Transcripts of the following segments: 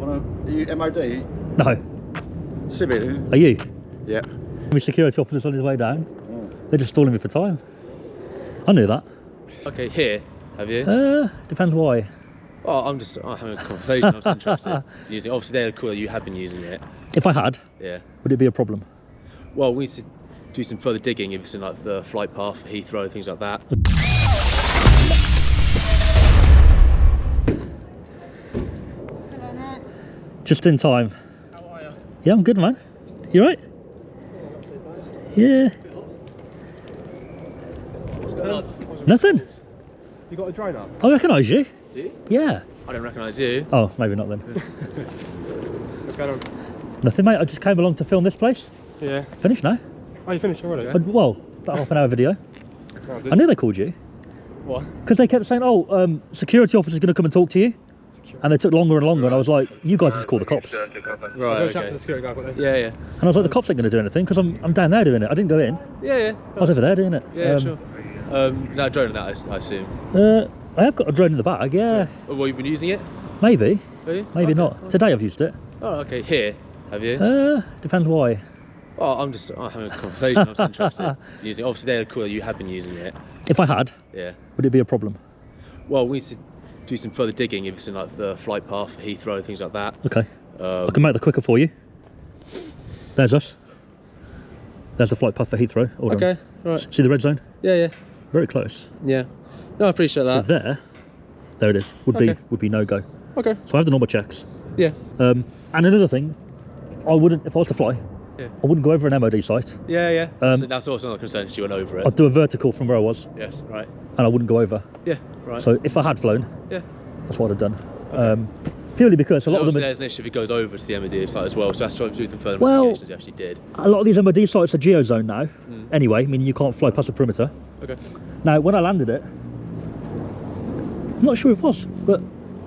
Are you MOD? No. Civil? Are you? Yeah. My security officer's on his way down. They're just stalling me for time. I knew that. Okay, here, have you? Depends why. Oh, I'm having a conversation. I was interested in using it. Obviously, they're cool. You have been using it. If I had, yeah, would it be a problem? Well, we need to do some further digging if it's in like the flight path, Heathrow, things like that. Hello, mate. Just in time. How are you? Yeah, I'm good, man. You right? Yeah. Nothing. You got a drone up? I recognise you. Do you? Yeah. I don't recognise you. Oh, maybe not then. What's going on? Nothing, mate. I just came along to film this place. Yeah. Finished now. Oh, you finished already? Well, about half an hour video. Oh, I knew they called you. What? Because they kept saying, oh, security officer's going to come and talk to you. And they took longer and longer, and I was like, you guys just call the cops. Right, Chat to the security guy quickly. Yeah, yeah. And I was like, the cops ain't going to do anything, because I'm down there doing it. I didn't go in. Yeah, yeah. I was over there doing it. Yeah, sure. Is that a drone in that, I assume? I have got a drone in the bag, yeah. Oh, well, you've been using it? Maybe. Have you? Maybe Okay. not. Today I've used it. Oh, okay. Here, have you? Depends why. Oh, I'm having a conversation. I was interested in using it. Obviously, they're cool. You have been using it. If I had, Yeah. would it be a problem? Well, we need to do some further digging if it's in like the flight path, Heathrow, things like that. Okay. I can make that quicker for you. There's us. There's the flight path for Heathrow. Hold on. Okay, right. See the red zone? Yeah, yeah, Very close. yeah. No, I appreciate So that. there it is. Would be no go. Okay. So I have the normal checks. Yeah. And another thing, I wouldn't, if I was to fly, Yeah. I wouldn't go over an MOD site. Yeah, yeah. So that's also not a concern. You went over it. I'd do a vertical from where I was, Yes. Right. and I wouldn't go over. Yeah. Right. So if I had flown, yeah. that's what I'd have done. Purely because a lot of them, there's an issue if it goes over to the MOD site as well. So that's why we do some further Well- investigations. You actually did. a lot of these MOD sites are geozone now. Anyway, meaning you can't fly past the perimeter. Okay. Now, when I landed it, I'm not sure it was, but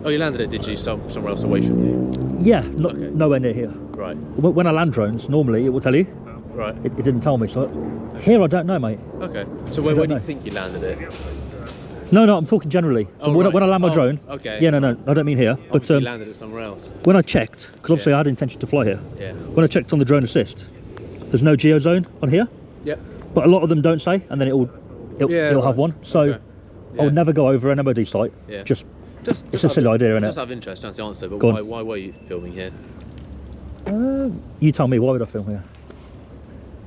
Oh, you landed it, did you? Somewhere else away from you. yeah, Okay. nowhere near here. Right. When I land drones, normally it will tell you. Right. It didn't tell me, so here I don't know, mate. Okay. So where don't do you know. think you landed it? No, I'm talking generally. So Oh, when right. I land my Oh, drone, okay. yeah, no, I don't mean here. But Obviously you landed it somewhere else. when I checked, because obviously Yeah. I had intention to fly here. Yeah. When I checked on the drone assist, there's no geozone on here, Yep. but a lot of them don't say, and then it'll Yeah, have right. one. So Okay. I would Yeah. never go over an MOD site. Yeah. Just Just it's a silly idea, isn't Just it? out of interest, don't answer. But Go on. why were you filming here? You tell me, why would I film here?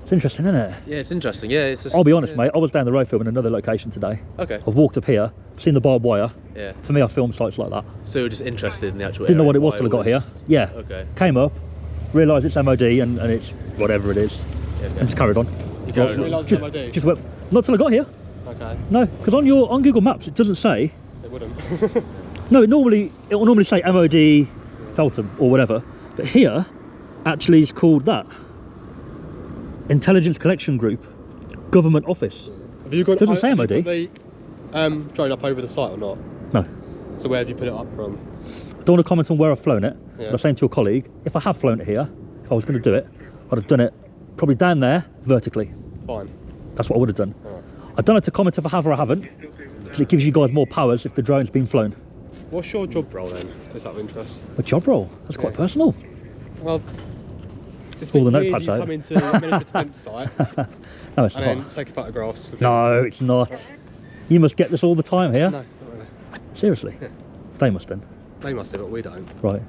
It's interesting, isn't it? Yeah, it's interesting. Yeah, it's just. I'll be honest, yeah. mate. I was down the road filming another location today. Okay. I've walked up here, seen the barbed wire. Yeah. For me, I film sites like that. So you're just interested in the actual. Didn't know area, what it was why till I got here. Yeah. Okay. Came up, realised it's MOD and it's whatever it is, Yeah, okay. and just carried on. You carried on. Realised Just, MOD? just went, not till I got here. Okay. No, because on Google Maps it doesn't say. They wouldn't. No, it will normally say MOD Feltham or whatever, but here actually it's called that. Intelligence Collection Group, Government Office. Have you got? Doesn't say have MOD. you put the drone up over the site or not? No. So where have you put it up from? I don't want to comment on where I've flown it, Yeah. but I was saying to your colleague, if I have flown it here, if I was going to do it, I'd have done it probably down there vertically. Fine. That's what I would have done. Alright. I don't know to comment if I have or I haven't, because it gives you guys more powers if the drone's been flown. What's your job role then? Just out of interest. A job role, that's quite personal. Well, it's All the a bit weird notepads you out. come into a military defence site No, it's and not. then take photographs. of it. No, it's not. You must get this all the time here. No, not really. Seriously. Yeah. They must then. They must do, but we don't. Right.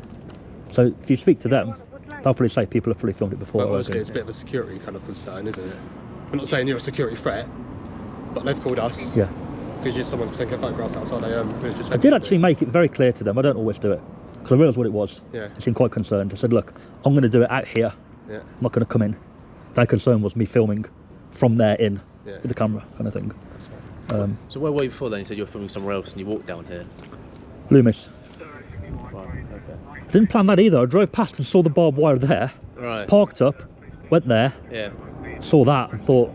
So if you speak to them, they'll probably say people have probably filmed it before. But I honestly, reckon. it's a bit of a security kind of concern, isn't it? I'm not saying you're a security threat, but they've called us Yeah. because someone's taking photographs outside a military I did actually make it very clear to them. I don't always do it because I realised what it was. Yeah. I seemed quite concerned. I said, look, I'm going to do it out here. Yeah. I'm not going to come in. Their concern was me filming from there in Yeah. with the camera kind of thing. That's fine. So where were you before then? You said you were filming somewhere else and you walked down here. Loomis. Right. Okay. Didn't plan that either. I drove past and saw the barbed wire there. Right. Parked up, went there, Yeah. saw that and thought,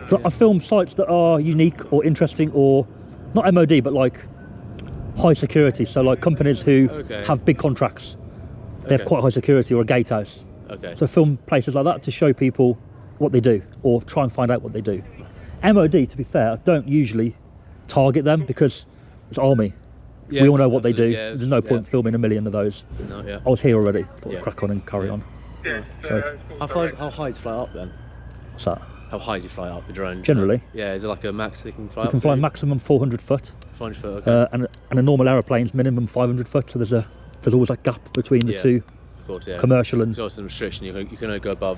so I film sites that are unique or interesting or not MOD but like high security, so like companies who Okay. have big contracts, they have Okay. quite high security or a gatehouse, Okay. so film places like that to show people what they do or try and find out what they do. MOD, to be fair, I don't usually target them because it's army, we all know what they do. absolutely, yeah, There's no point filming a million of those. No, yeah. I was here already. Thought Yeah. I'd crack on and carry on. Yeah. So How high do you fly up then? what's that? How high do you fly up the drone? Generally, Yeah, is it like a max they can fly you up can fly to? maximum 400 foot, 400 foot, okay. and a normal aeroplane's minimum 500 foot. So there's always a gap between the Yeah. two, Of course, yeah. commercial and There's also some restriction. You can only go below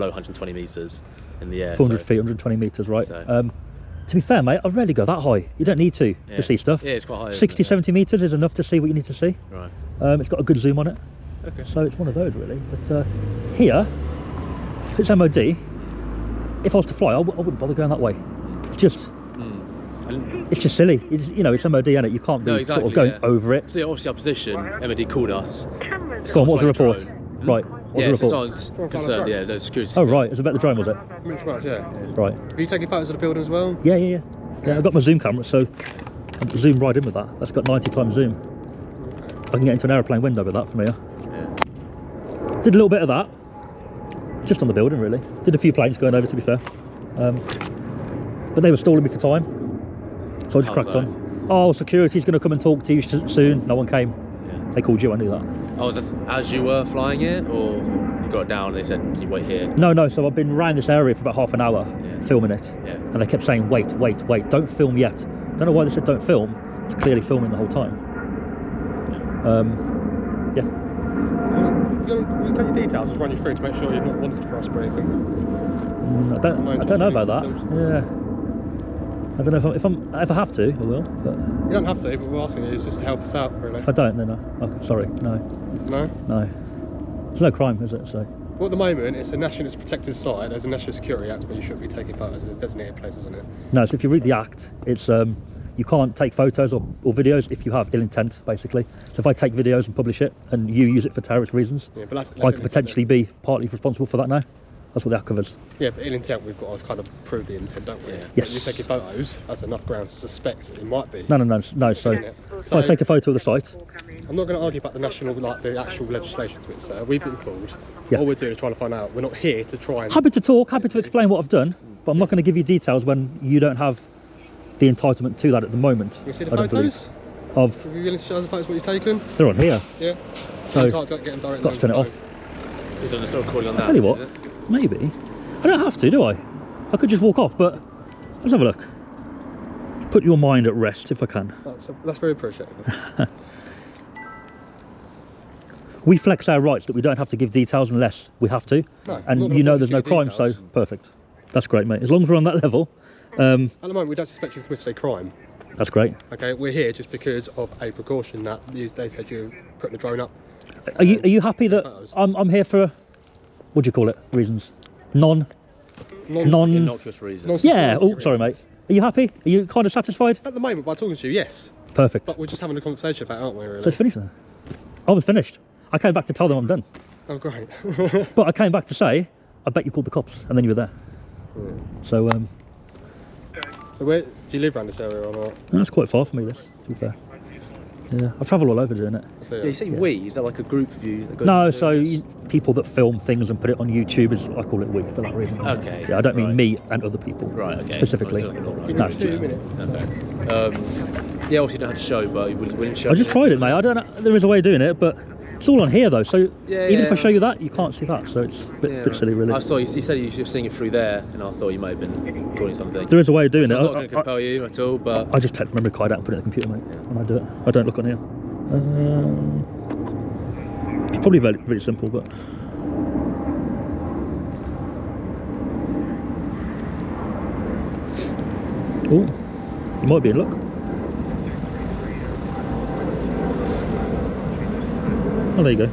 120 meters in the air. 400 so- feet, 120 meters, right? So- To be fair, mate, I rarely go that high. You don't need to Yeah. see stuff. Yeah, it's quite high. 60, 70 meters is enough to see what you need to see. Right. It's got a good zoom on it, Okay. so it's one of those really. But here, it's MOD. If I was to fly, I wouldn't bother going that way. It's just it's just silly. It's MOD, isn't it? You can't be No, sort exactly, of going yeah. over it. So yeah, obviously our position, MOD called us. So what was the report? Drone. Right. What Yeah, was the so report? someone's concerned. Yeah, there's security. Oh right, it was about the drone, was it? Pretty much, yeah. Right. Are you taking photos of the building as well? Yeah. I've got my zoom camera, so I can zoom right in with that. That's got 90 times zoom. I can get into an aeroplane window with that from here. Yeah. Did a little bit of that, just on the building really. Did a few planes going over, to be fair. But they were stalling me for time, so I just How's cracked that? on. Oh, security's going to come and talk to you soon. No one came. Yeah. They called you, I knew that. Oh, was this as you were flying it, or you got it down and they said, "Can you wait here"? No, so I've been around this area for about half an hour Yeah. filming it. Yeah. And they kept saying, wait, don't film yet. Don't know why they said don't film. It's clearly filming the whole time. Yeah. We'll take your details, just run you through to make sure you're not wanted for us or anything. I don't know about that. Yeah. I don't know if I have to, I will. But You don't have to, but we're asking you just to help us out, really. if I don't, then sorry, no. No? There's no crime, is it? So Well, at the moment, it's a national protected site. There's a National Security Act where you shouldn't be taking photos, and there's designated places on it. no. So if you read the act, it's you can't take photos or videos if you have ill intent, basically. So if I take videos and publish it, and you use it for terrorist reasons, Yeah, but that's I could potentially be partly responsible for that now. That's what the act covers. Yeah, but ill intent, we've got to kind of prove the intent, don't we? Yeah. Yes. If you're taking photos, that's enough grounds to suspect it might be. No. So Isn't it? if I take a photo of the site, I'm not going to argue about the actual legislation to it, sir. We've been called. Yeah. All we're doing is trying to find out. We're not here to try and. happy to talk, happy to explain what I've done, but I'm not going to give you details when you don't have the entitlement to that at the moment. You see the I don't photos? believe. Have you willing to show us the photos what you've taken? They're on here. Yeah. So, you can't get them directly. got to turn it on off. the Is there still recording on that? I'll tell you is what, it? maybe. I don't have to, do I? I could just walk off, but let's have a look. Put your mind at rest if I can. phone. That's very appreciated. We flex our rights that we don't have to give details unless we have to. No, I'm And not you gonna know there's no force you to crime, give so details. perfect. That's great, mate. As long as we're on that level, At the moment, we don't suspect you of committing a crime. that's great. Okay, we're here just because of a precaution that they said you putting the drone up. Are you happy that photos. I'm here for, what do you call it, reasons? Non. Innocuous reason. Yeah, Non-security oh, sorry, mate. reasons. Are you happy? Are you kind of satisfied? At the moment, by talking to you, yes. Perfect. But we're just having a conversation about it, aren't we, really? So it's finished then? I was finished. I came back to tell them I'm done. Oh, great. But I came back to say, I bet you called the cops, and then you were there. So, So where do you live around this area or not? that's quite far for me, this, to be fair. Yeah, I travel all over doing it. Yeah, you say we? Is that like a group of you? That goes No, and so do this? people that film things and put it on YouTube, I call it we for that reason. Okay, Yeah, I don't mean right. me and other people. Right, okay. Specifically. Right, so like No, Give me it's just 2 just- minutes. Okay. Yeah, obviously you don't have to show, but you wouldn't show. I just tried it, mate. I don't know. There is a way of doing it, but it's all on here though. So Yeah, even if I yeah. show you that, you can't see that. So it's a bit silly, really. I saw you said you were seeing it through there, and I thought you might have been recording something. There is a way of doing So it. I'm not going to I, compel you at all, but I just take the memory card out and put it in the computer, mate. When I do it, I don't look on here. It's probably very, very simple, but oh, you might be in luck. Oh, there you go.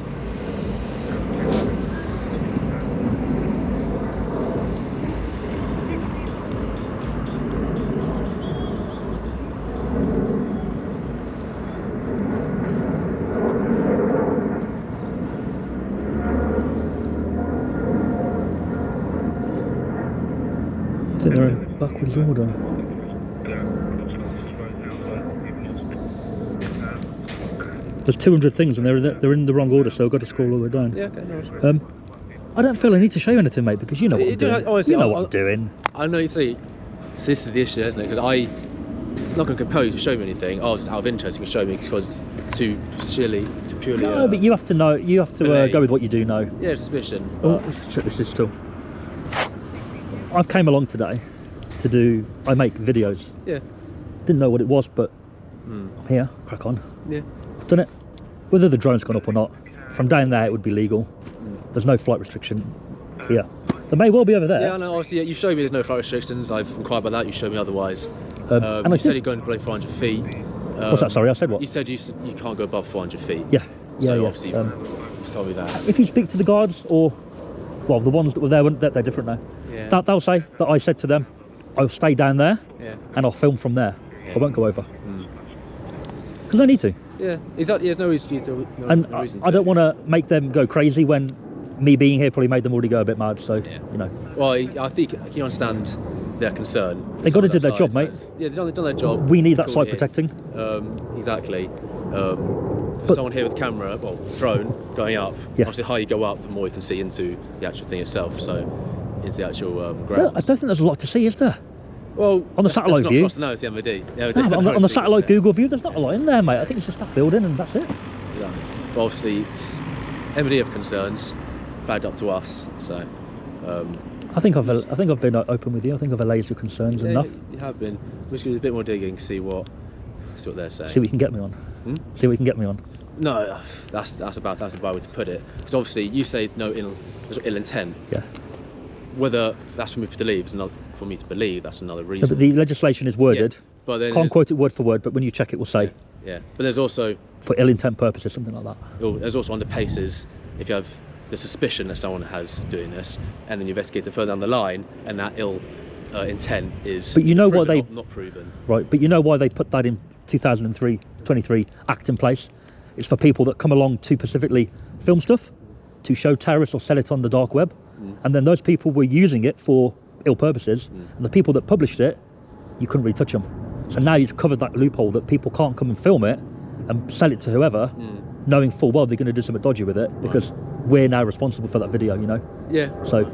I think they're in backwards order. There's 200 things and they're in the wrong order, so I've got to scroll all the way down. yeah, okay, no worries. I don't feel I need to show you anything, mate, because you know what You I'm do doing. have- honestly, you know I'll- what I'm doing. I know. You see, so this is the issue, isn't it? Because I'm not going to compel you to show me anything. Oh, just out of interest, you can show me because too purely. No, but you have to know. You have to go with what you do know. Yeah, suspicion. Oh, let's check this still. I've came along today to do. I make videos. Yeah. Didn't know what it was, but I'm here. Crack on. Yeah. I've done it. Whether the drone's gone up or not, from down there it would be legal. There's no flight restriction here. There may well be over there. Yeah, I know. Obviously, you showed me there's no flight restrictions. I've inquired about that. You showed me otherwise. And you said you're going below 400 feet. What's that? Sorry, I said what? You said you can't go above 400 feet. Yeah. So Yeah. obviously, you told me that. If you speak to the guards or, well, the ones that were there, they're different now. Yeah. They'll say that I said to them, I'll stay down there and I'll film from there. Yeah. I won't go over. Because I need to. Yeah, exactly. There's no reason. And I don't want to make them go crazy when me being here probably made them already go a bit mad. So, you know. Well, I think you understand their concern. They got to do their job, mate. Yeah, they've done their job. We need that site protecting. Exactly. There's someone here with a camera, well, drone, going up. Yeah. Obviously, the higher you go up, the more you can see into the actual thing itself. So, into the actual Yeah, ground. I don't think there's a lot to see, is there? Well, on the satellite that's view. Not no, it's the MOD. No, but on the satellite Google view, there's not a lot in there, mate. I think it's just that building and that's it. Yeah. Well, obviously, MOD have concerns, flagged up to us. So, I think I've been open with you. I think I've allayed your concerns enough. You have been. We're just going to do a bit more digging, see what they're saying. See what you can get me on. See what you can get me on. No, that's a bad way to put it. Because obviously, you say there's ill intent. Yeah. Whether that's for me to believe is not for me to believe. That's another reason. No, but the legislation is worded. Yeah. But then can't quote it word for word, but when you check it, will say. Yeah. But there's also for ill intent purposes, something like that. There's also under paces if you have the suspicion that someone has doing this, and then you investigate it further down the line, and that ill intent is. But you know proven, what they not proven. Right. But you know why they put that in 2023 Act in place. It's for people that come along to specifically film stuff, to show terrorists or sell it on the dark web. And then those people were using it for ill purposes, and the people that published it, you couldn't really touch them. So now you've covered that loophole that people can't come and film it and sell it to whoever, knowing full well they're going to do something dodgy with it because we're now responsible for that video, you know? Yeah. So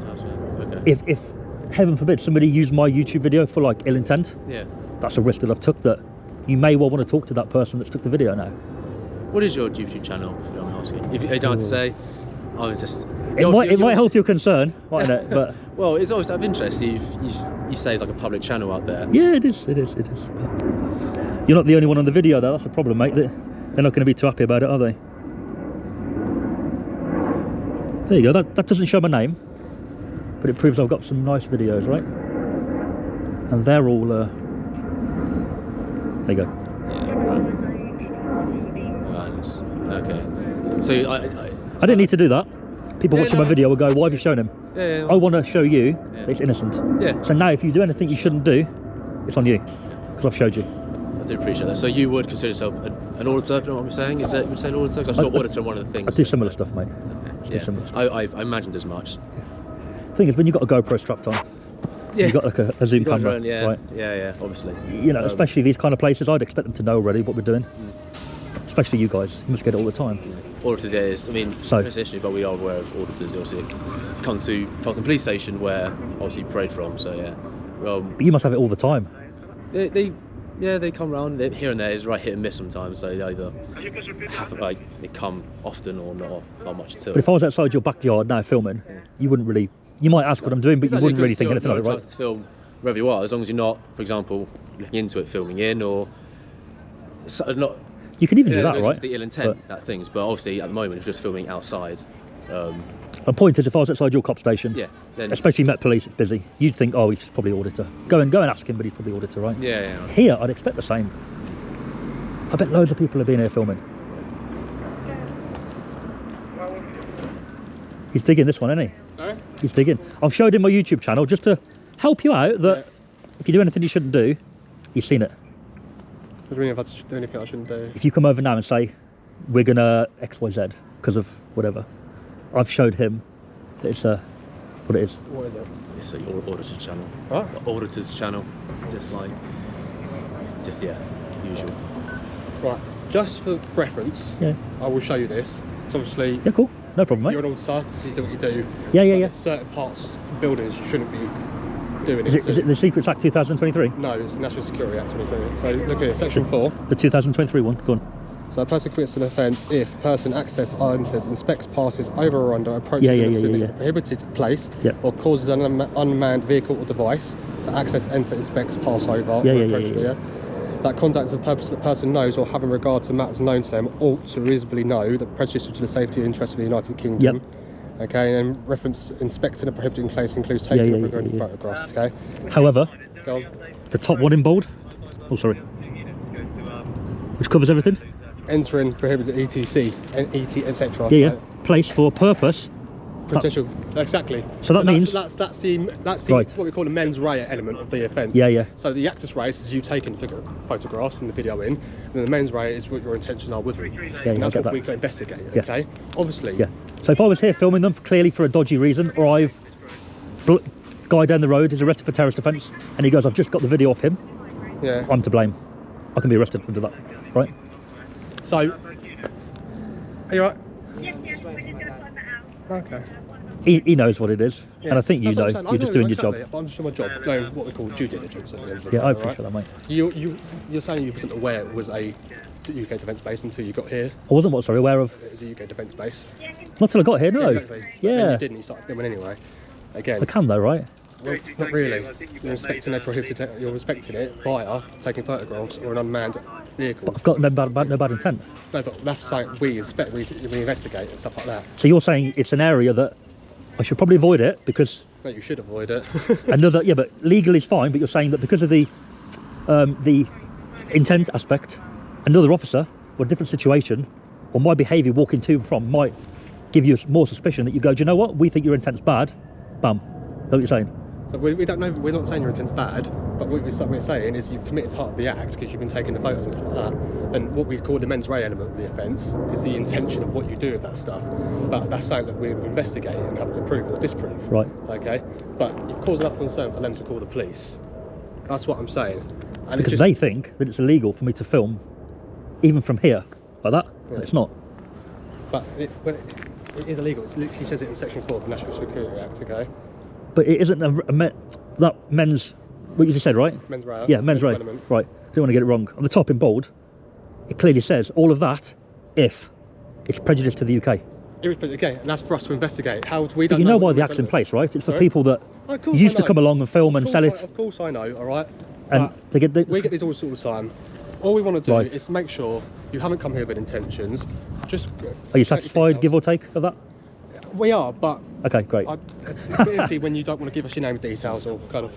if heaven forbid somebody used my YouTube video for like ill intent, that's a risk that I've took, that you may well want to talk to that person that's took the video now. What is your YouTube channel, if you don't mind asking? If you don't have to say, I'm just... It might help your concern, mightn't it? But well, it's always of interest. You say it's like a public channel out there. Yeah, it is. But you're not the only one on the video, though. That's the problem, mate. They're not going to be too happy about it, are they? There you go. That doesn't show my name, but it proves I've got some nice videos, right? And they're all. There you go. Yeah. Okay. So I didn't need to do that. People watching my video will go, why have you shown him? Yeah. I want to show you that it's innocent. Yeah. So now if you do anything you shouldn't do, it's on you. Because I've showed you. I do appreciate that. So you would consider yourself an auditor, if you know what I'm saying? Is that, would you say an auditor? Because I saw auditor one of the things. I do similar stuff, mate. Okay. Similar stuff. I imagined as much. The thing is, when you've got a GoPro strapped on, you've got like a zoom camera, right? Yeah, obviously. You know, especially these kind of places, I'd expect them to know already what we're doing. Especially you guys, you must get it all the time. Auditors, I mean, it's an issue, but we are aware of auditors. They obviously come to Feltham Police Station, where obviously you parade from. So yeah, but you must have it all the time. They come round here and there. It's right hit and miss sometimes. So they either they come often or not much at all. But if I was outside your backyard now filming, you wouldn't really. You might ask what I'm doing, but you wouldn't really think anything of it, right? To film wherever you are, as long as you're not, for example, looking into it, filming in, or not. You can even do that, right? The ill intent, that things, but obviously at the moment, if you're just filming outside. My point is, if I was outside your cop station, then especially Met Police, it's busy. You'd think, oh, he's probably auditor. Go and ask him, but he's probably auditor, right? Yeah. Here, I'd expect the same. I bet loads of people have been here filming. He's digging this one, isn't he? Sorry? He's digging. I've showed him my YouTube channel just to help you out that if you do anything you shouldn't do, you've seen it. What do you mean if I do anything I shouldn't do? If you come over now and say, we're going to XYZ because of whatever, I've showed him that it's what it is. What is it? It's your auditor's channel. What? Auditor's channel. Usual. Right, just for reference, I will show you this. It's obviously... Yeah, cool. No problem, mate. You're an auditor, you do what you do. Yeah. There's certain parts of buildings you shouldn't be doing Is it. it the Secrets Act 2023? No, it's the National Security Act 2020. So look here, section 4. The 2023 one. Go on. So a person commits an offence if person access, enters, inspects, passes over or under, approaches Yeah, a prohibited place, or causes an unmanned vehicle or device to access, enter, inspect, pass over, or approach. That conduct of purpose that the person knows or having regard to matters known to them ought to reasonably know that prejudicial to the safety and interest of the United Kingdom. Okay, and reference inspecting a prohibited place includes taking photographs. Okay. However, Go on. the top one in bold. Oh, sorry. Which covers everything. Entering prohibited etc. etc. Yeah. Place for a purpose. Potential. Exactly. So that means that's the right. what we call the mens rea element of the offence. Yeah. So the actus reus is you taking photographs and the video in, and then the mens rea is what your intentions are with it. And that's what we can investigate. Okay. Obviously. Yeah. So if I was here filming them clearly for a dodgy reason, or guy down the road is arrested for terrorist offence, and he goes, "I've just got the video off him." Yeah. I'm to blame. I can be arrested under that, right? So. Are you right? Okay. He knows what it is, and I think you know. You're just doing your job. But I'm just doing my job, doing what we call due diligence. At the end of the Yeah, day, I appreciate that, mate. You're saying you wasn't aware it was a UK defence base until you got here. I wasn't aware of. It was a UK defence base. Not till I got here, no. Exactly. Yeah. You didn't. You started filming anyway. Again. I can though, right? Well, not really. You're inspecting You're inspecting it via taking photographs or an unmanned vehicle. But I've got no bad intent. No, but that's like we inspect, we investigate and stuff like that. So you're saying it's an area that I should probably avoid it because No, you should avoid it. yeah, but legal is fine. But you're saying that because of the intent aspect, another officer or a different situation, or my behaviour walking to and from might give you more suspicion that you go, do you know what? We think your intent's bad. Bam. That's what you're saying. So we don't know. We're not saying your intent's bad, but what we're saying is you've committed part of the act because you've been taking the photos and stuff like that. And what we call the mens rea element of the offence is the intention of what you do with that stuff. But that's something that we investigate and have to prove or disprove. Right. Okay. But you've caused enough concern for them to call the police. That's what I'm saying. And Because they think that it's illegal for me to film, even from here, like that. Yeah. It's not. But it is illegal. It literally says it in section 4 of the National Security Act. Okay. But it isn't that men's. What you just said, right? Mens rea. Yeah, mens rea. element. Right. Don't want to get it wrong. On the top in bold, it clearly says all of that if it's prejudice to the UK. Okay, and that's for us to investigate. How we But don't you know why what the act's in place, right? It's for Sorry? people that Of course used I to come know. along and film and sell it. Of course I know, all right? And But we they get these all the time. All we want to do Right. is make sure you haven't come here with intentions. Just. Are you satisfied, give or take, of that? We are, but Okay, great. typically when you don't want to give us your name and details or kind of.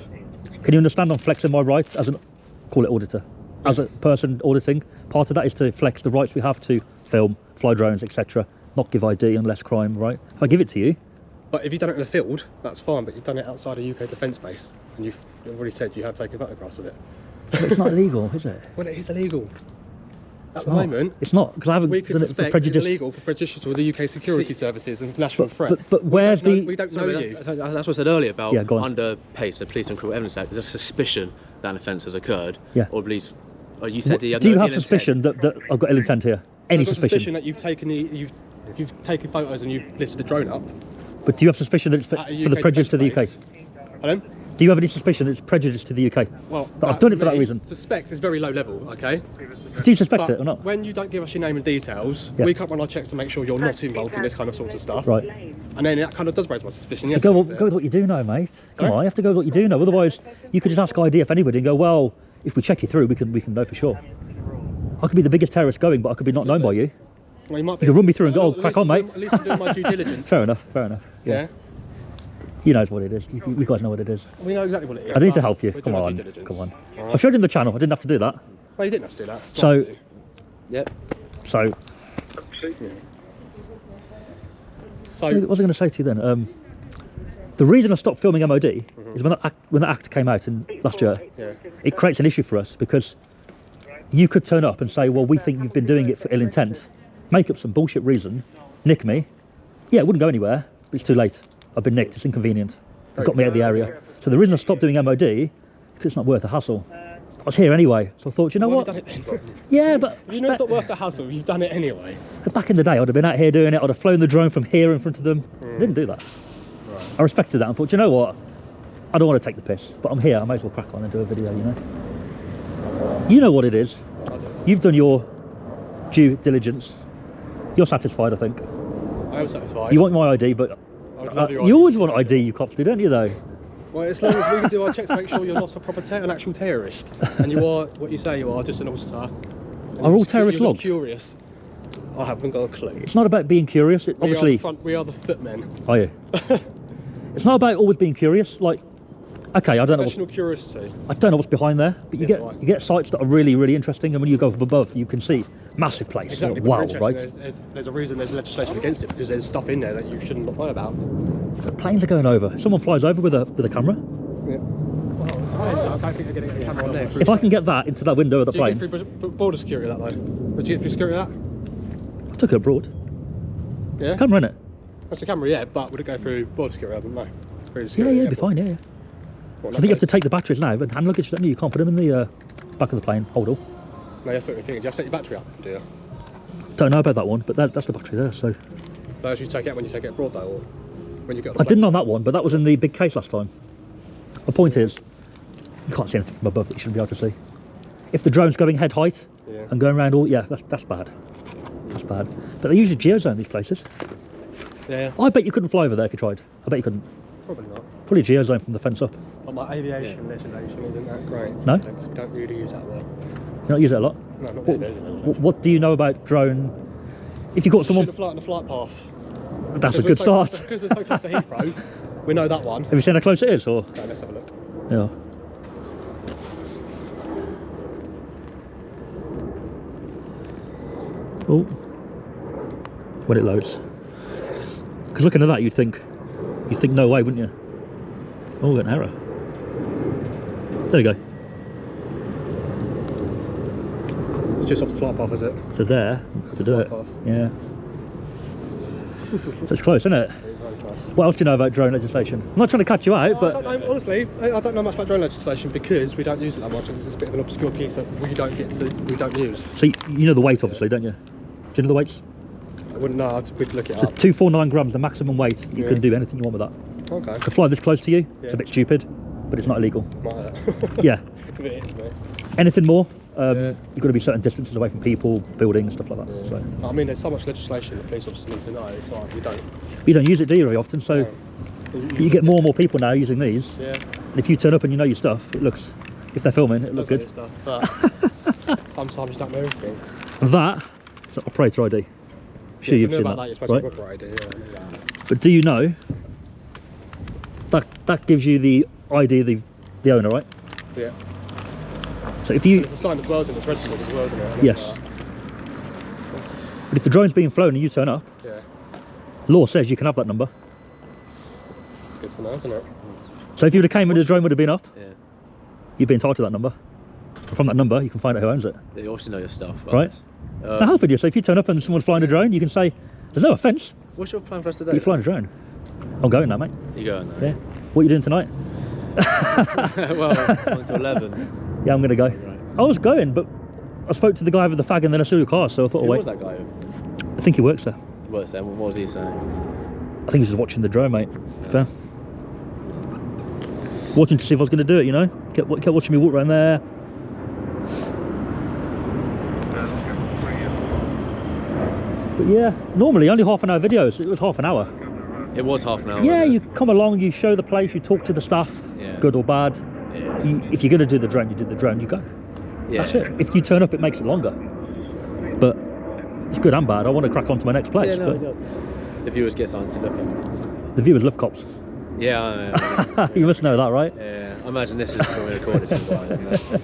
Can you understand I'm flexing my rights as an, call it auditor, as a person auditing? Part of that is to flex the rights we have to film, fly drones, etc. Not give ID unless crime, right? If I give it to you, But if you've done it in the field, that's fine. But you've done it outside a UK defence base, and you've already said you have taken photographs of it. it's not illegal, is it? Well, it is illegal. At It's the not. moment, It's not, because I haven't we could done it for suspect it's prejudice. illegal for prejudicial to the UK security services and national threat. But where's we the... don't know you. That's what I said earlier about Yeah, go on. under PACE, the Police and Criminal Evidence Act, there's a suspicion that an offence has occurred. Yeah. Or believes, or you said Do have you no have ill suspicion intent. that I've got ill intent here? Any I've got suspicion? that you've taken you've taken photos and you've lifted the drone up. But do you have suspicion that it's for At a the UK prejudice to the UK? defence base. Pardon? Do you have any suspicion that it's prejudice to the UK? Well, That I've done it for that me, reason. Suspect is very low level, okay? Do you suspect But it or not? when you don't give us your name and details, Yeah. we can't run our checks to make sure you're not involved in this kind of sort of stuff. Right. And then that kind of does raise my suspicion. So Yes, go a little with bit. what you do know, mate. Come Sorry? on, you have to go with what you do know. Otherwise, you could just ask ID of anybody and go, well, if we check you through, we can know for sure. I could be the biggest terrorist going, but I could be not known by you. Well, you might You can run me through and go, Well, oh, at crack least on, I'm mate. doing- At least I'm doing my due diligence. Fair enough. Yeah. He knows what it is. You guys know what it is. We know exactly what it is. I need to but help you. we're Come doing our on. due diligence. Come on. All right. I showed him the channel. I didn't have to do that. Well, you didn't have to do that. It's So- nice to do. Yep. So, So, what was I going to say to you then? The reason I stopped filming MOD is when that act came out in last year, yeah. it creates an issue for us because you could turn up and say, well, we think you've been doing it for ill intent, make up some bullshit reason, nick me. Yeah, it wouldn't go anywhere, but it's too late. I've been nicked, it's inconvenient. It got me out of the area. So the reason I stopped doing MOD is because it's not worth the hassle. I was here anyway, so I thought, you know Well, what? you've done it anyway. Yeah, but You know it's not worth the hassle. You've done it anyway. back in the day, I'd have been out here doing it. I'd have flown the drone from here in front of them. I didn't do that. Right. I respected that and thought, you know what? I don't want to take the piss, but I'm here. I might as well crack on and do a video. You know what it is. You've done your due diligence. You're satisfied, I think. I am satisfied. You want my ID, but you always want ID, you cops do, don't you, though? Well, as long as we can do our checks to make sure you're not a proper an actual terrorist, and you are what you say you are, just an all-star. Are all terrorists you're logged? just curious. I haven't got a clue. It's not about being curious. Obviously, we are the footmen. Are you? It's not about always being curious. Like, okay, I don't know. Professional curiosity. I don't know what's behind there, but you get sites that are really, really interesting, and when you go up above, you can see massive place. Exactly. Wow, right? There's a reason there's legislation against it, because there's stuff in there that you shouldn't know about. But planes are going over. If someone flies over with a camera. Yeah. Well, I don't think they're going to get a camera on there. If I can get that into that window of the plane. Did you get through border security that though? Did you get through security that? I took it abroad. Yeah. It's a camera in it. That's a camera, yeah, but would it go through border security? I don't know. Yeah, it'd be fine, yeah. I think you have to take the batteries now, and hand luggage, don't you? You can't put them in the back of the plane, hold all. No, you have to put everything in. Do you have to set your battery up, do you? Don't know about that one, but that's the battery there, so. No, you take it when you take it abroad though, or when you get on the I plane? didn't on that one, but that was in the big case last time. The point is, you can't see anything from above that you shouldn't be able to see. If the drone's going head height and going around all, that's bad. That's bad. But they usually geozone these places. Yeah. I bet you couldn't fly over there if you tried. I bet you couldn't. Probably not. Probably geozone from the fence up. But my aviation legislation isn't that great. No? We don't really use that word. You don't use it a lot? No, not really. What do you know about drone? If you've got someone... Should fly on the flight path. That's a good start. Because we're so close to Heathrow, we know that one. Have you seen how close it is, or? Okay, let's have a look. Yeah. Oh. When it loads. Because looking at that, you'd think no way, wouldn't you? Oh, we got an error. There you go. It's just off the flight path, is it? So there, to do it. Path. Yeah. So it's close, isn't it? Very close. What else do you know about drone legislation? I'm not trying to catch you out, but... I don't know, honestly, I don't know much about drone legislation because we don't use it that much. It's a bit of an obscure piece that we don't use. So you know the weight, obviously, don't you? Do you know the weights? I wouldn't know. We'd look it So up. 249 grams, the maximum weight. You can do anything you want with that. Okay. To fly this close to you, it's a bit stupid, but it's not illegal. Yeah. It is, mate. Anything more, you've got to be certain distances away from people, buildings, stuff like that. Yeah. So I mean, there's so much legislation the police officers need to know, so we don't. you don't use it, do you, very often? So you get more and more people now using these. Yeah. And if you turn up and you know your stuff, it looks. If they're filming, it looks good. Stuff, but sometimes you don't know everything. And that is operator ID. Sure, you've seen about that, you're supposed right? to operator ID. Yeah, I know that. But do you know that gives you the ID of the owner, right? Yeah. So if you And it's assigned as well, and it's registered as well, isn't it? yes. But if the drone's being flown and you turn up, Yeah. law says you can have that number. It's good to know, isn't it? So if you would have came and the drone would have been up, Yeah. you'd be entitled to that number. And from that number, you can find out who owns it. They also know your stuff. Right. They're helping you. So if you turn up and someone's flying a drone, you can say, "There's no offence, What's your plan for us but today? you're flying a drone." I'm going now, mate. You going there? Yeah. What are you doing tonight? Well, 1 to 11. Yeah, I'm going to go. Right. I was going, but I spoke to the guy with the fag and then I saw your car, so I thought, Who oh wait. was that guy? I think he works there. What was he saying? I think he was just watching the drone, mate. Fair. Watching to see if I was going to do it, you know? Kept watching me walk around there. But yeah, normally only half an hour videos. It was half an hour. It was half an hour. Yeah, wasn't you it? come along, you show the place, you talk to the staff, Yeah. good or bad. Yeah. If you're going to do the drone, you do the drone, you go. Yeah. That's it. If you turn up, it makes it longer. But it's good and bad. I want to crack on to my next place. Yeah, no, but the viewers get something to look at. the viewers love cops. Yeah, I know. You must know that, right? Yeah, I imagine this is something recorded somewhere, isn't it?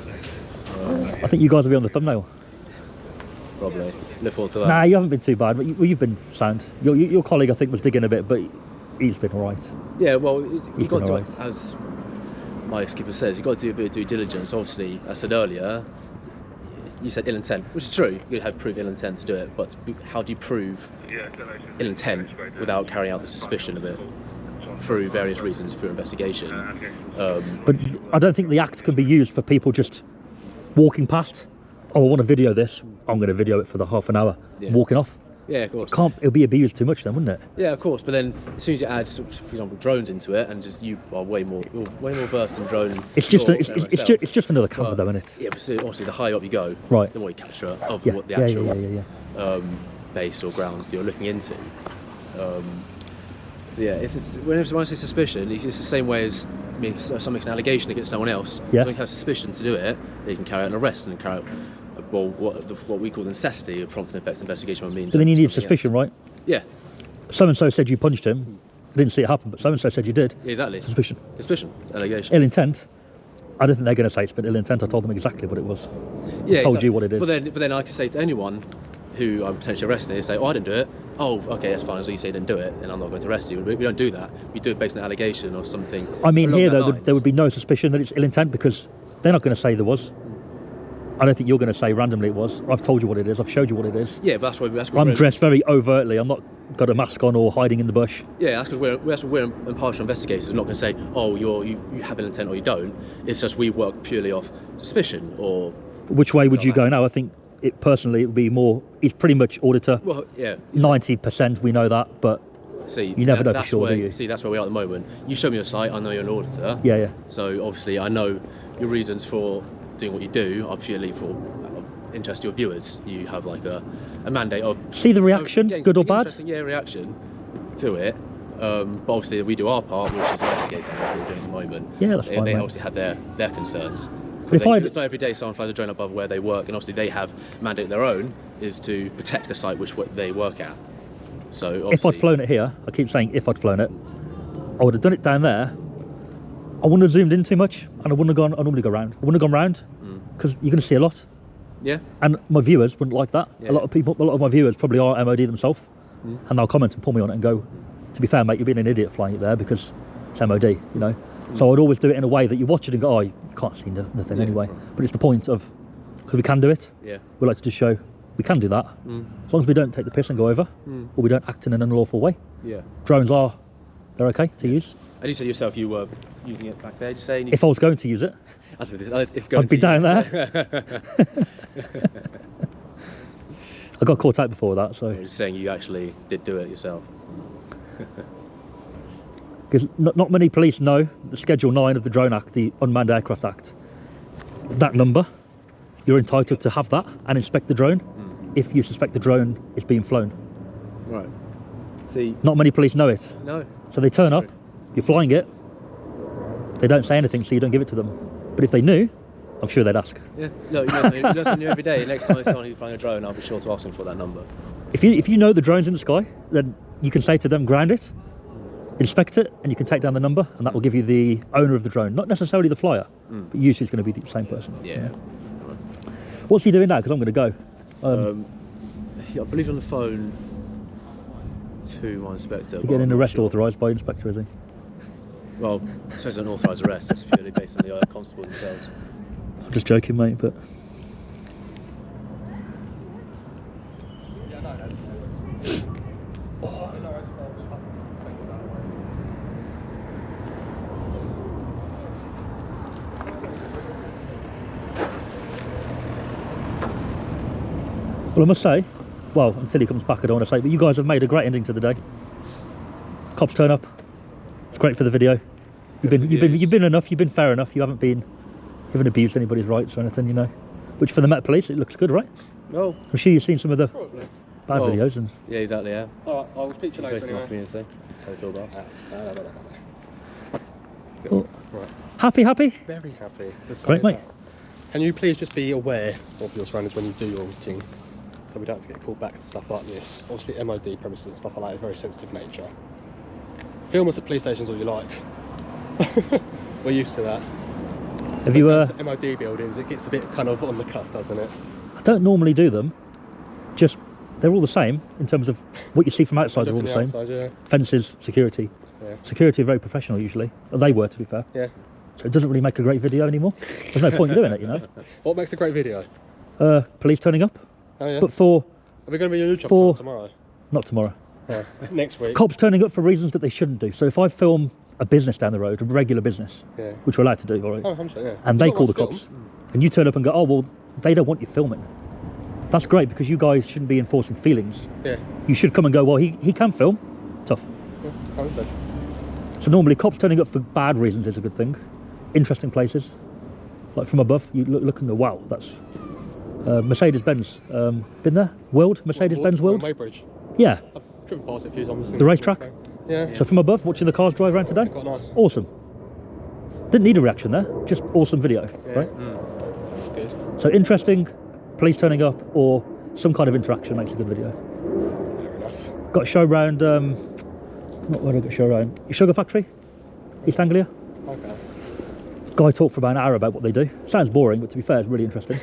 I think you guys will be on the thumbnail. Probably. Look forward to that. Nah, you haven't been too bad, but you've been sound. Your colleague, I think, was digging a bit, but he's been all right. Yeah, well, you've got been to, alright. as my skipper says, you've got to do a bit of due diligence. Obviously, I said earlier, you said ill intent, which is true. You have to prove ill intent to do it, but how do you prove ill intent without carrying out the suspicion of it through various reasons, through investigation? But I don't think the act can be used for people just walking past. Oh, I want to video this. I'm going to video it for the half an hour. Yeah. Walking off. Yeah, of course. It'll be abused too much then, wouldn't it? Yeah, of course. But then as soon as you add, for example, drones into it, and just you are way more versed in drone. It's just it's just another camera, though, isn't it? Yeah, but obviously the higher up you go, right, the more you capture of yeah, what the actual base or grounds you're looking into. So yeah, when I say suspicion, it's the same way as someone makes an allegation against someone else. Yeah. Someone has suspicion to do it, they can carry out an arrest and carry out what we call the necessity of prompt and effective investigation. Means. So then you need suspicion, right? Yeah. So and so said you punched him. I didn't see it happen, but so and so said you did. Yeah, exactly. Suspicion. Allegation. Ill intent. I don't think they're going to say it's been ill intent. I told them exactly what it was. Yeah, I told you what it is. But then I can say to anyone who I'm potentially arresting, they say, "Oh, I didn't do it." Oh, okay, that's fine. As you say you didn't do it, and I'm not going to arrest you. We don't do that. We do it based on an allegation or something. I mean, here though, there would be no suspicion that it's ill intent because they're not going to say there was. I don't think you're going to say randomly it was. I've told you what it is. I've showed you what it is. Yeah, but that's why I'm dressed very overtly. I'm not got a mask on or hiding in the bush. Yeah, that's because we're impartial investigators. We're not going to say, "Oh, you have an intent or you don't." It's just we work purely off suspicion or. Which way would you go now? I think it would be more. It's pretty much auditor. Well, yeah. 90% we know that, but see, you never know for sure, do you? See, that's where we are at the moment. You show me your site. I know you're an auditor. Yeah, yeah. So obviously, I know your reasons for doing what you do are purely for interest to your viewers. You have like a mandate of see the reaction, good or bad. Reaction to it. But obviously, we do our part, which is investigating what we're doing at the moment. Yeah, that's fine. They obviously have their concerns. But it's not every day someone flies a drone above where they work, and obviously they have a mandate of their own is to protect the site which they work at. So if I'd flown it here, I keep saying if I'd flown it, I would have done it down there. I wouldn't have zoomed in too much, and I wouldn't have gone. I normally go round. I wouldn't have gone round because you're going to see a lot. Yeah. And my viewers wouldn't like that. Yeah. A lot of my viewers probably are MOD themselves, and they'll comment and pull me on it and go, "To be fair, mate, you're being an idiot flying it there because it's MOD," you know. So I'd always do it in a way that you watch it and go, "Oh, you can't see nothing anyway." Right. But it's the point of because we can do it. Yeah. We like to just show we can do that as long as we don't take the piss and go over, or we don't act in an unlawful way. Yeah. Drones they're okay to use. And you said yourself you were using it back there. Did you say? If I was going to use it, I'd be down there. I got caught out before that, so. You're saying you actually did do it yourself. Because not many police know the Schedule 9 of the Drone Act, the Unmanned Aircraft Act. That number, you're entitled to have that and inspect the drone if you suspect the drone is being flown. Right. See. Not many police know it. No. So they turn up, you're flying it, they don't say anything, so you don't give it to them. But if they knew, I'm sure they'd ask. Yeah, no, you learn something new every day. Next time I see someone who's flying a drone, I'll be sure to ask them for that number. If you know the drone's in the sky, then you can say to them, ground it, inspect it, and you can take down the number, and that will give you the owner of the drone, not necessarily the flyer, but usually it's going to be the same person. Yeah. What's he doing now? Because I'm going to go. I believe on the phone to my inspector. You're getting an arrest authorised by inspector, is he? Well, it says an authorised arrest. It's purely based on the constable themselves. I'm just joking, mate, but. Well, I must say, well, until he comes back, I don't want to say, but you guys have made a great ending to the day. Cops turn up. It's great for the video. You've been enough. You've been fair enough. You haven't abused anybody's rights or anything, you know. Which for the Met Police, it looks good, right? Well, I'm sure you've seen some of the bad videos. And yeah, exactly. Yeah. All right, I'll speak to you later. Anyway. How do you feel about it? Well, right. Happy? Very happy. Great, mate. Can you please just be aware of your surroundings when you do your auditing, so we don't have to get called back to stuff like this. Obviously, MOD premises and stuff like that is very sensitive nature. Film us at police stations all you like. We're used to that. Have you MOD buildings, it gets a bit kind of on the cuff, doesn't it? I don't normally do them. Just they're all the same in terms of what you see from outside. They're all the same. Outside, yeah. Fences, security. Yeah. Security are very professional usually. They were, to be fair. Yeah. So it doesn't really make a great video anymore. There's no point in doing it, you know. What makes a great video? Police turning up. Oh yeah. But for are we going to be on your job tomorrow? Not tomorrow. Yeah. Next week. Cops turning up for reasons that they shouldn't do. So if I film a business down the road, a regular business, which we're allowed to do, all right? Oh, I'm sure, yeah. And they call the cops, and you turn up and go, "Oh well, they don't want you filming." That's great, because you guys shouldn't be enforcing feelings. Yeah. You should come and go, well, he can film. Tough. Yeah, 100%. So normally cops turning up for bad reasons is a good thing. Interesting places. Like from above, you look and go, wow, that's Mercedes-Benz. Been there? World? Mercedes-Benz World? Weybridge. Yeah. I've driven past it a few times. The racetrack? Yeah. So from above, watching the cars drive around today? Quite nice. Awesome. Didn't need a reaction there, just awesome video, Yeah. right? Sounds good. So interesting, police turning up, or some kind of interaction makes a good video. Fair enough. Got a show round, not where I got a show round, Sugar Factory, East Anglia. Okay. Guy talked for about an hour about what they do. Sounds boring, but to be fair, it's really interesting.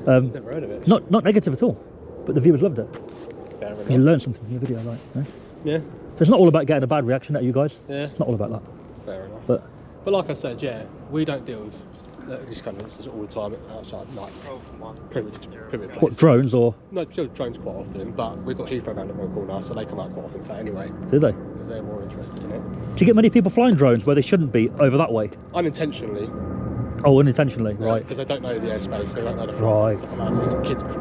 Never heard of it. Not negative at all, but the viewers loved it. Fair Because you enough. learned something from your video, right? No? Yeah. So it's not all about getting a bad reaction out of you guys. Yeah. It's not all about that. Fair enough. But like I said, yeah, we don't deal with this kind of instances all the time outside, like privileged places. what, drones or No, drones quite often, but we've got Heathrow around the corner, so they come out quite often today anyway, do they? because they're more interested in it. Do you get many people flying drones where they shouldn't be over that way? Unintentionally, Oh, unintentionally, right? because they don't know the airspace, they don't know the Right. flight, stuff like that, so you get kids with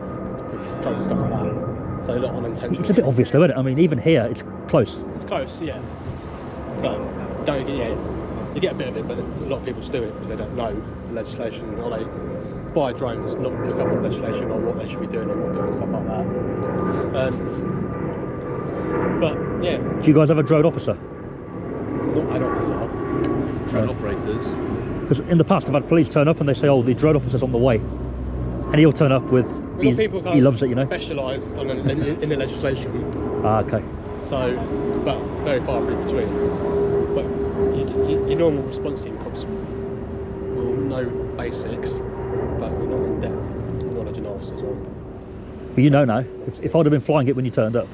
drones and stuff like that. So a lot unintentionally. It's a bit obvious though, isn't it? I mean, even here, it's close. It's close, yeah. But don't get, yeah, you get a bit of it, but a lot of people just do it because they don't know the legislation, or they buy drones, not look up on legislation or what they should be doing or not doing, stuff like that. But yeah, Do you guys have a drone officer? not an officer. Drone operators. Because in the past, I've had police turn up and they say, oh, the drone officer's on the way. And he'll turn up with, We've got people he loves it, you know? specialised in the legislation, Ah, okay. so, but very far in between. But your normal response team cops will know basics, but we're not in depth knowledge and officers on. But you know now, if I'd have been flying it when you turned up,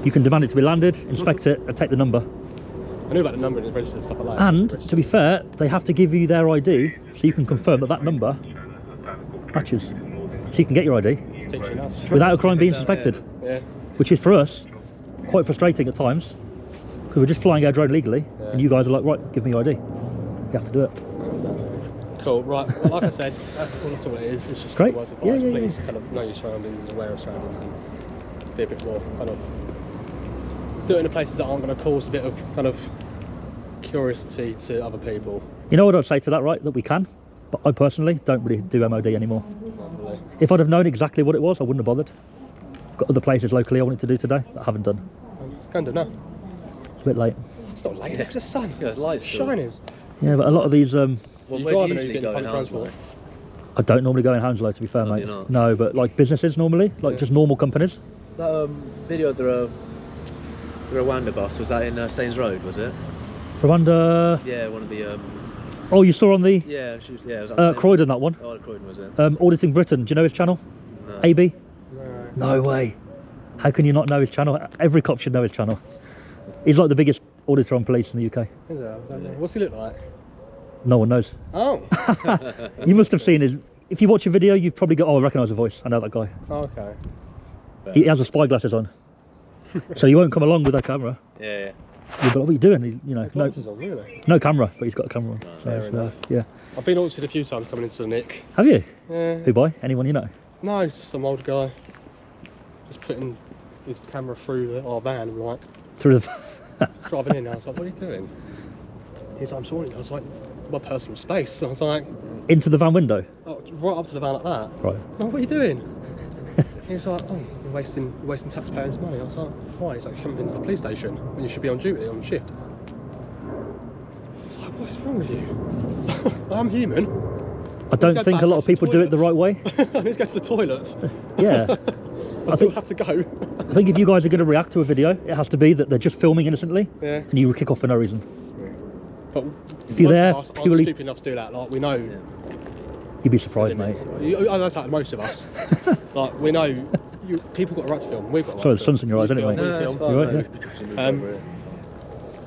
you can demand it to be landed, inspect it, and take the number. I knew about the number and the register and stuff like that. And to be fair, they have to give you their ID so you can confirm that that number matches. So you can get your ID It's teaching us. without a crime being suspected. Yeah. Which is for us quite frustrating at times, because we're just flying our drone legally, Yeah. and you guys are like, right, give me your ID. You have to do it. Cool, right. Well, like I said, that's all it is. It's just Great. words of Yeah, advice. yeah, Please yeah. kind of know your surroundings and aware of surroundings and be a bit more kind of do it in the places that aren't going to cause a bit of kind of curiosity to other people. You know what I'd say to that, right? That we can, but I personally don't really do MOD anymore. Hopefully. If I'd have known exactly what it was, I wouldn't have bothered. I've got other places locally I wanted to do today that I haven't done. It's kind of now. It's a bit late. It's not late. Look at the sun. Yeah, it's light still. Shining. Yeah, but a lot of these, Well, You where do driving you or you usually getting go in public transport? Hounslow? I don't normally go in Hounslow, to be fair, Oh, do mate. you not? No, but like businesses normally, like Yeah. just normal companies. That video of the Rwanda bus, was that in Staines Road, was it? Rwanda. Yeah, one of the... Oh, you saw on the yeah, she was, yeah, it was on Staines Croydon, that one. Road. Oh, Croydon, was it? Auditing Britain. Do you know his channel? No. AB? No. No way. How can you not know his channel? Every cop should know his channel. He's like the biggest auditor on police in the UK. Is it? I don't know. What's he look like? No one knows. Oh. You must have seen his. If you watch a video, you've probably got. Oh, I recognise the voice. I know that guy. Okay. He has the spy glasses on, so he won't come along with a camera. Yeah, You'll be like, what are you doing? He, you know, no, Glasses on, really? no camera, but he's got a camera on. So fair it's, enough. yeah. I've been audited a few times coming into the Nick. Have you? Yeah. Who by? Anyone you know? No, just some old guy. Just putting his camera through our van, and like Through the. driving in. I was like, "What are you doing?" He's like, "I'm sorry." I was like, "My personal space." So I was like, Into the van window. oh, right up to the van like that. Right. No, what are you doing? He was like, "Oh, you're wasting taxpayers' money." I was like, "Why?" He's like, "You haven't been to the police station when you should be on duty on shift." It's like, what is wrong with you? I'm human. I don't go think back, a lot go of to the people do it the right way. I need to go to the toilets. Yeah. I still have to go. I think if you guys are going to react to a video, it has to be that they're just filming innocently, Yeah. and you kick off for no reason. But If you're most there of us aren't purely- stupid enough to do that. Like we know. You'd be surprised, mate. That's like most of us. Like we know, people got a right to film. We've got a right Sorry, to the film. sun's in your eyes, You anyway. film, we No, it's film. fine. You're right, no, yeah. we should move Um, over it.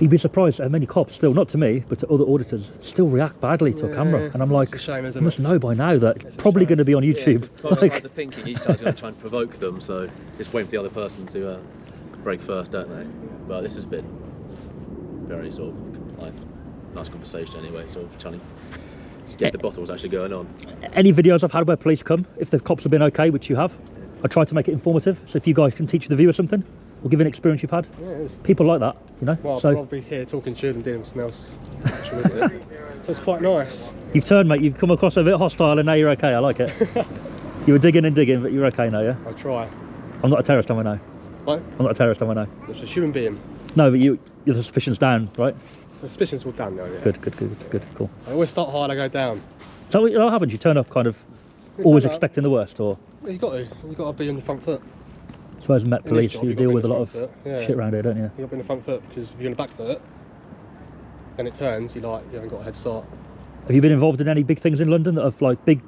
You'd be surprised how many cops still, not to me, but to other auditors, still react badly to a camera. Yeah, And I'm like, it's a shame, isn't you must it? know by now that It's it's a probably shame. going to be on YouTube. Both Like, sides are thinking each side's going to try and provoke them, so just waiting for the other person to break first, don't they? But this has been very sort of like nice conversation anyway, sort of trying to Just get the bottle what's actually going on. Any videos I've had where police come, if the cops have been okay, which you have, I try to make it informative. So if you guys can teach the viewer something, or give an experience you've had, Yeah, it is. people like that, you know. Well, So I'll be here talking to you and dealing with something else. So it's quite nice. you've turned, mate. You've come across a bit hostile, and now you're okay. I like it. You were digging and digging, but you're okay now, yeah. I'll try. I'm not a terrorist, am I now? What? I'm not a terrorist, am I now? It's a human being. No, but your suspicion's down, right? The suspicions will down though, yeah. Good, cool. I always start high and I go down. Is that what happens? You turn up kind of It's always like that. expecting the worst, or You got to be on your front foot. I suppose Met In this Police, job, you you've got to deal be with a on the lot of front foot, yeah. shit around here, don't you? You got to be on the front foot because if you're on the back foot, then it turns. You haven't got a head start. Have you been involved in any big things in London that have like big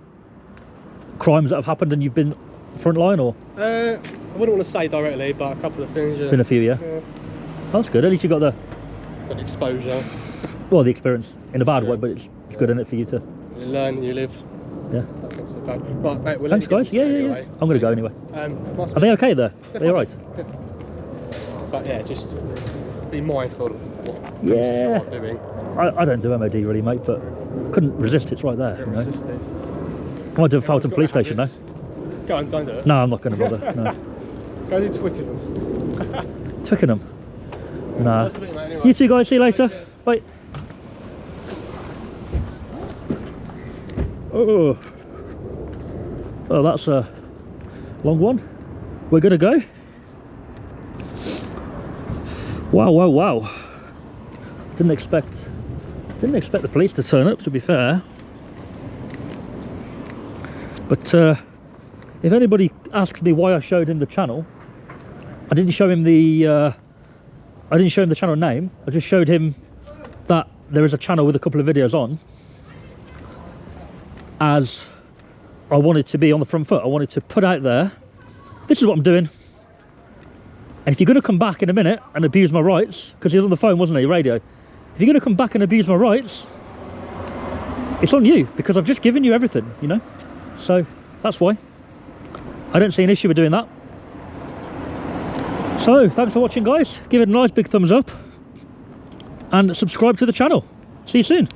crimes that have happened and you've been front line, or I wouldn't want to say directly, but a couple of things. Yeah. been a few? Yeah, Yeah. oh, that's good. At least you got the Exposure. the experience in a bad way, but Experience. it's good in it for you to. You learn and you live. Yeah. That's not so bad. Right, mate, we'll Thanks, let you guys. get Yeah. anyway. I'm gonna go anyway. Nice Are they okay there? They're They all fine. right? Yeah. But yeah, just be mindful of what Yeah. you are doing. I don't do MOD really, mate, but couldn't resist. It's right there. Don't You know? resist it. I might do a Feltham police station now. Go on, don't do it. No, I'm not going to bother. No. Go do Twickenham. Twickenham. Nah. Nice to meet you, mate, anyway. You two guys, see you later. Bye. Oh, that's a long one. We're gonna go. Wow. Didn't expect the police to turn up, to be fair. But if anybody asks me why I showed him the channel, I didn't show him the channel name. I just showed him that there is a channel with a couple of videos on, as I wanted to be on the front foot. I wanted to put out there, this is what I'm doing, and if you're going to come back in a minute and abuse my rights, because he was on the phone, wasn't he, radio, if you're going to come back and abuse my rights, it's on you, because I've just given you everything, you know. So that's why I don't see an issue with doing that. So thanks for watching, guys. Give it a nice big thumbs up and subscribe to the channel. See you soon.